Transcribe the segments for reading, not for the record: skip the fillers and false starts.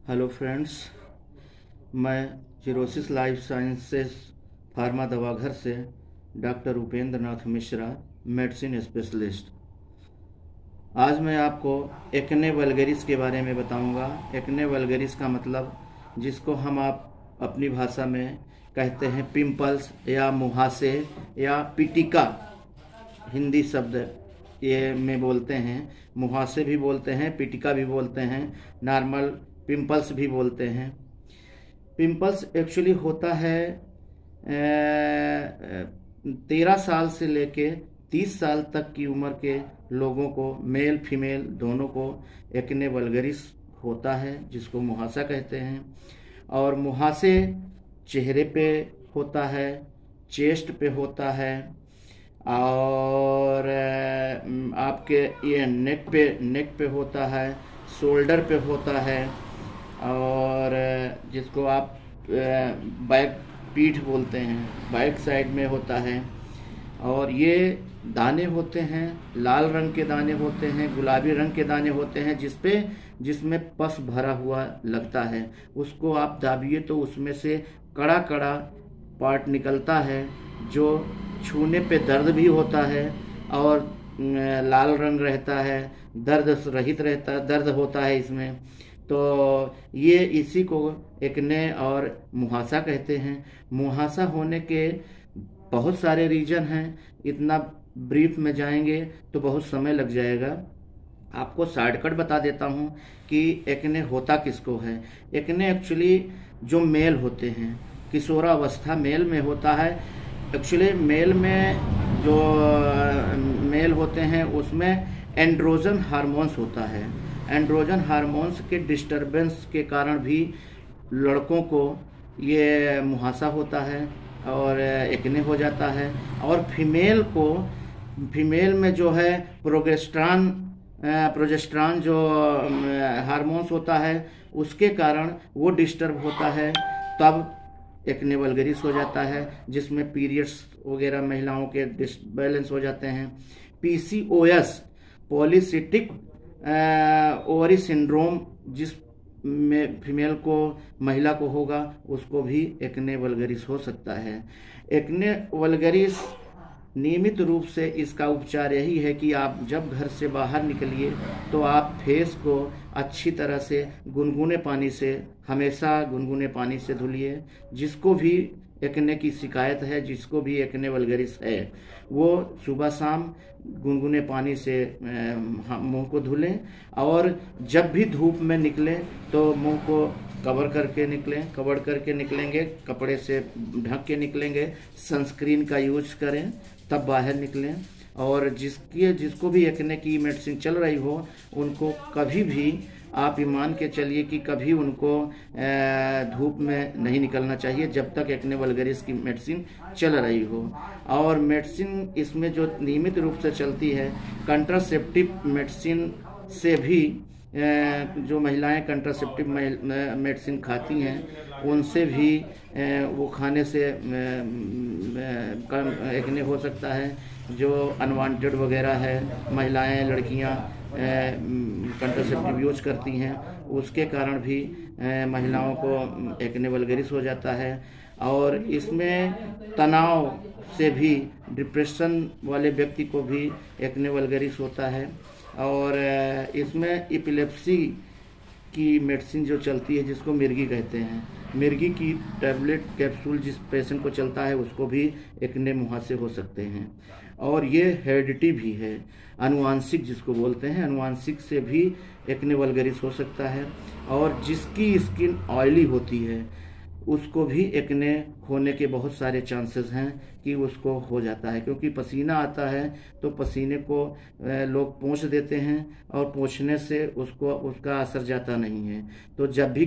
Hello friends, मैं xerosis life sciences pharma दवाघर से doctor Upendra Nath Mishra, medicine specialist. आज मैं आपको एक्ने वल्गरिस के बारे में बताऊंगा। एक्ने वल्गरिस का मतलब, जिसको हम आप अपनी भाषा में कहते हैं पिंपल्स या मुहासे या पिटिका, हिंदी शब्द ये में बोलते हैं। मुहासे भी बोलते हैं, पिटिका भी बोलते हैं, नॉर्मल पिंपल्स भी बोलते हैं। पिंपल्स एक्चुअली होता है 13 साल से लेके 30 साल तक की उम्र के लोगों को, मेल फीमेल दोनों को एक्ने वल्गरिस होता है, जिसको मुहासा कहते हैं। और मुहासे चेहरे पे होता है, चेस्ट पे होता है, और आपके ये नेक पे होता है, शोल्डर पे होता है, और जिसको आप बैक पीठ बोलते हैं, बैक साइड में होता है। और ये दाने होते हैं, लाल रंग के दाने होते हैं, गुलाबी रंग के दाने होते हैं, जिसमें पस भरा हुआ लगता है। उसको आप दाबिए तो उसमें से कड़ा कड़ा पार्ट निकलता है, जो छूने पे दर्द भी होता है और लाल रंग रहता है, दर्द रहित रहता, दर्द होता है इसमें। तो ये इसी को एक्ने और मुहासा कहते हैं। मुहासा होने के बहुत सारे रीजन हैं, इतना ब्रीफ में जाएंगे तो बहुत समय लग जाएगा। आपको शॉर्टकट बता देता हूँ कि एक्ने होता किसको है। एक्ने एक्चुअली जो मेल होते हैं, किशोरावस्था मेल में होता है। एक्चुअली मेल में जो मेल होते हैं उसमें एंड्रोजन हार्मोन्स होता है। एंड्रोजन हार्मोन्स के डिस्टरबेंस के कारण भी लड़कों को ये मुहासा होता है और एक्ने हो जाता है। और फीमेल में जो है प्रोजेस्टेरॉन जो हार्मोन्स होता है, उसके कारण वो डिस्टर्ब होता है, तब एक्ने वल्गरिस हो जाता है, जिसमें पीरियड्स वगैरह महिलाओं के डिसबैलेंस हो जाते हैं। पीसीओएस, पॉलीसिस्टिक ओवरी सिंड्रोम, जिस में फीमेल को, महिला को होगा, उसको भी एक्ने वल्गरिस हो सकता है। एक्ने वल्गरिस नियमित रूप से इसका उपचार यही है कि आप जब घर से बाहर निकलिए तो आप फेस को अच्छी तरह से गुनगुने पानी से, हमेशा गुनगुने पानी से धुलिए। जिसको भी एक्ने की शिकायत है, जिसको भी एक्ने वल्गरिस है, वो सुबह शाम गुनगुने पानी से मुंह को धुलें। और जब भी धूप में निकलें तो मुंह को कवर करके निकलेंगे, कपड़े से ढक के निकलेंगे। सनस्क्रीन का यूज करें तब बाहर निकलें। और जिसको भी एक्ने की मेडिसिन चल रही हो, उनको कभी भी आप मान के चलिए कि कभी उनको धूप में नहीं निकलना चाहिए जब तक एक्ने वल्गरिस की मेडिसिन चल रही हो। और मेडिसिन इसमें जो नियमित रूप से चलती है, कंट्रासेप्टिव मेडिसिन से भी, जो महिलाएं कंट्रासेप्टिव मेडिसिन खाती हैं, उनसे भी वो खाने से एक्ने हो सकता है। जो अनवांटेड वगैरह है, महिलाएं, लड़कियां कंट्रासेप्टिव यूज करती हैं, उसके कारण भी महिलाओं को एक्ने वल्गरिस हो जाता है। और इसमें तनाव से भी, डिप्रेशन वाले व्यक्ति को भी एक्ने वल्गरिस होता है। और इसमें एपिलेप्सी की मेडिसिन जो चलती है, जिसको मिर्गी कहते हैं, मिर्गी की टैबलेट कैप्सूल जिस पेशेंट को चलता है, उसको भी एक्ने मुहासे हो सकते हैं। और ये हेरिडिटी भी है, आनुवांशिक जिसको बोलते हैं, आनुवांशिक से भी एक्ने वल्गरिस हो सकता है। और जिसकी स्किन ऑयली होती है, उसको भी एक्ने होने के बहुत सारे चांसेस हैं कि उसको हो जाता है, क्योंकि पसीना आता है तो पसीने को लोग पोंछ देते हैं, और पोंछने से उसका असर जाता नहीं है। तो जब भी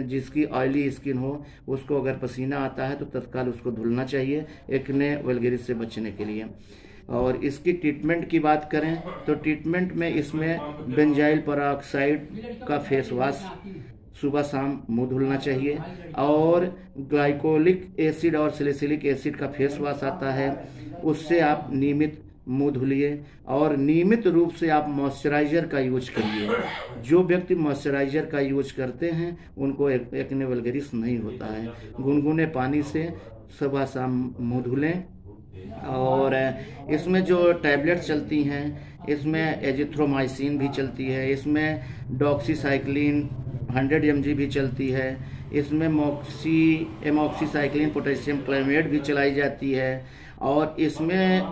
जिसकी ऑयली स्किन हो, उसको अगर पसीना आता है तो तत्काल उसको धुलना चाहिए एक्ने वल्गरिस से बचने के लिए। और इसकी ट्रीटमेंट की बात करें तो ट्रीटमेंट में इसमें बेंजाइल पेरोक्साइड का फेस वॉश सुबह शाम मुंह धुलना चाहिए। और ग्लाइकोलिक एसिड और सैलिसिलिक एसिड का फेस वॉश आता है, उससे आप नियमित मुंह धुलिए और नियमित रूप से आप मॉइस्चराइज़र का यूज करिए। जो व्यक्ति मॉइस्चराइज़र का यूज करते हैं उनको एक्ने वल्गरिस नहीं होता है। गुनगुने पानी से सुबह शाम मुंह धुलें। और इसमें जो टैबलेट चलती हैं, इसमें एजिथ्रोमाइसिन भी चलती है, इसमें डॉक्सीसाइक्लिन 100 mg भी चलती है, इसमें एमॉक्सीसाइक्लिन पोटेशियम क्लोराइड भी चलाई जाती है। और इसमें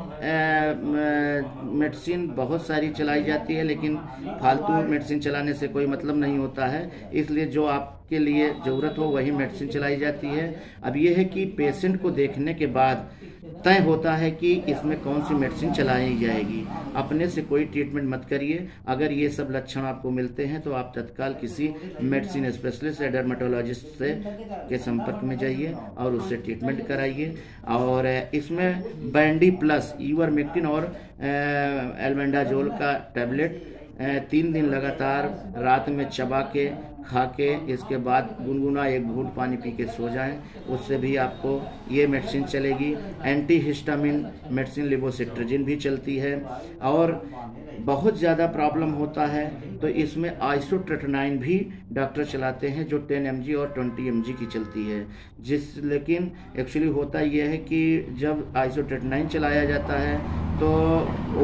मेडिसिन बहुत सारी चलाई जाती है, लेकिन फालतू मेडिसिन चलाने से कोई मतलब नहीं होता है, इसलिए जो आपके लिए ज़रूरत हो वही मेडिसिन चलाई जाती है। अब यह है कि पेशेंट को देखने के बाद तय होता है कि इसमें कौन सी मेडिसिन चलाई जाएगी। अपने से कोई ट्रीटमेंट मत करिए। अगर ये सब लक्षण आपको मिलते हैं तो आप तत्काल किसी मेडिसिन स्पेशलिस्ट या डर्मेटोलॉजिस्ट से के संपर्क में जाइए और उससे ट्रीटमेंट कराइए। और इसमें बैंडी प्लस इवरमेक्टिन और एल्बेंडाजोल का टैबलेट 3 दिन लगातार रात में चबा के खा के इसके बाद गुनगुना 1 घूंट पानी पी के सो जाएं, उससे भी आपको ये मेडिसिन चलेगी। एंटी हिस्टामिन मेडिसिन लिवोसिट्राजिन भी चलती है। और बहुत ज़्यादा प्रॉब्लम होता है तो इसमें आइसोट्रेटिनाइन भी डॉक्टर चलाते हैं, जो 10 mg और 20 mg की चलती है। लेकिन एक्चुअली होता यह है कि जब आइसोट्रेटिनाइन चलाया जाता है तो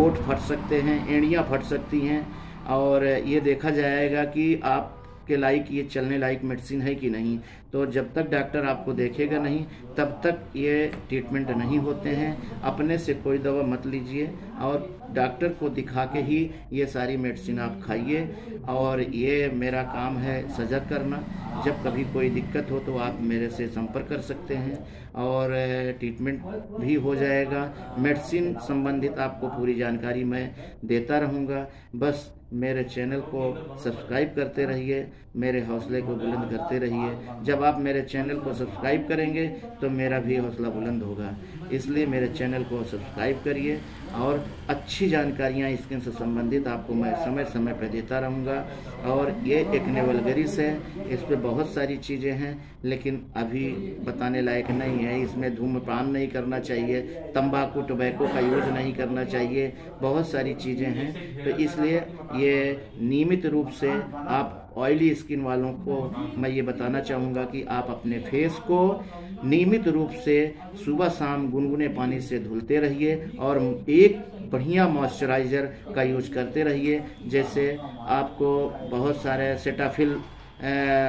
ओठ फट सकते हैं, एड़ियाँ फट सकती हैं, और ये देखा जाएगा कि आपके लायक ये चलने लायक मेडिसिन है कि नहीं। तो जब तक डॉक्टर आपको देखेगा नहीं तब तक ये ट्रीटमेंट नहीं होते हैं। अपने से कोई दवा मत लीजिए और डॉक्टर को दिखा के ही ये सारी मेडिसिन आप खाइए। और ये मेरा काम है सजग करना। जब कभी कोई दिक्कत हो तो आप मेरे से संपर्क कर सकते हैं और ट्रीटमेंट भी हो जाएगा। मेडिसिन संबंधित आपको पूरी जानकारी मैं देता रहूँगा। बस मेरे चैनल को सब्सक्राइब करते रहिए, मेरे हौसले को बुलंद करते रहिए। जब आप मेरे चैनल को सब्सक्राइब करेंगे तो मेरा भी हौसला बुलंद होगा, इसलिए मेरे चैनल को सब्सक्राइब करिए। और अच्छी जानकारियाँ स्किन से संबंधित आपको मैं समय समय पर देता रहूँगा। और ये एक्ने वल्गरिस है, इस पर बहुत सारी चीज़ें हैं लेकिन अभी बताने लायक नहीं है। इसमें धूम्रपान नहीं करना चाहिए, तंबाकू टोबैको का यूज नहीं करना चाहिए, बहुत सारी चीज़ें हैं। तो इसलिए ये नियमित रूप से आप ऑयली स्किन वालों को मैं ये बताना चाहूँगा कि आप अपने फेस को नियमित रूप से सुबह शाम गुनगुने पानी से धुलते रहिए और एक बढ़िया मॉइस्चराइज़र का यूज करते रहिए। जैसे आपको बहुत सारे सेटाफिल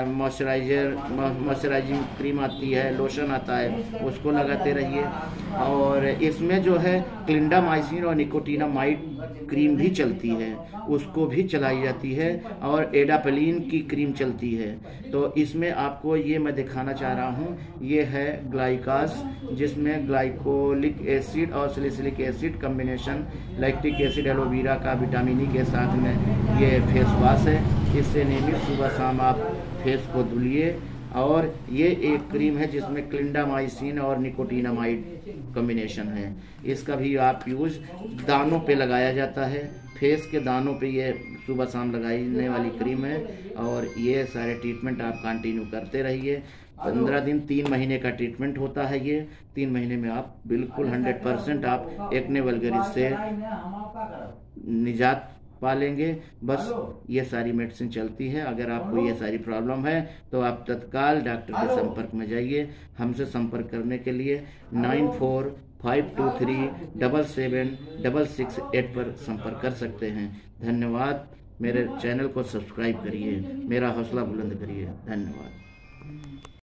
मॉइस्चराइजिंग क्रीम आती है, लोशन आता है, उसको लगाते रहिए। और इसमें जो है क्लिंडामाइसिन और निकोटिनामाइड क्रीम भी चलती है, उसको भी चलाई जाती है। और एडापेलिन की क्रीम चलती है। तो इसमें आपको ये मैं दिखाना चाह रहा हूँ, ये है ग्लाइकास, जिसमें ग्लाइकोलिक एसिड और salicylic acid combination, lactic acid aloe vera का विटामिन ई के साथ में ये फेस वॉश है। इससे नियमित सुबह शाम आप फेस को धुलिए। और ये एक क्रीम है जिसमें क्लिंडामाइसिन और निकोटिनामाइड कॉम्बिनेशन है, इसका भी आप यूज दानों पे लगाया जाता है, फेस के दानों पे ये सुबह शाम लगाने वाली क्रीम है। और ये सारे ट्रीटमेंट आप कंटिन्यू करते रहिए। 15 दिन 3 महीने का ट्रीटमेंट होता है। ये 3 महीने में आप बिल्कुल 100% आप एक्ने वल्गरिस से निजात पा लेंगे। बस ये सारी मेडिसिन चलती है। अगर आपको ये सारी प्रॉब्लम है तो आप तत्काल डॉक्टर के संपर्क में जाइए। हमसे संपर्क करने के लिए 9452377668 पर संपर्क कर सकते हैं। धन्यवाद। मेरे चैनल को सब्सक्राइब करिए, मेरा हौसला बुलंद करिए। धन्यवाद।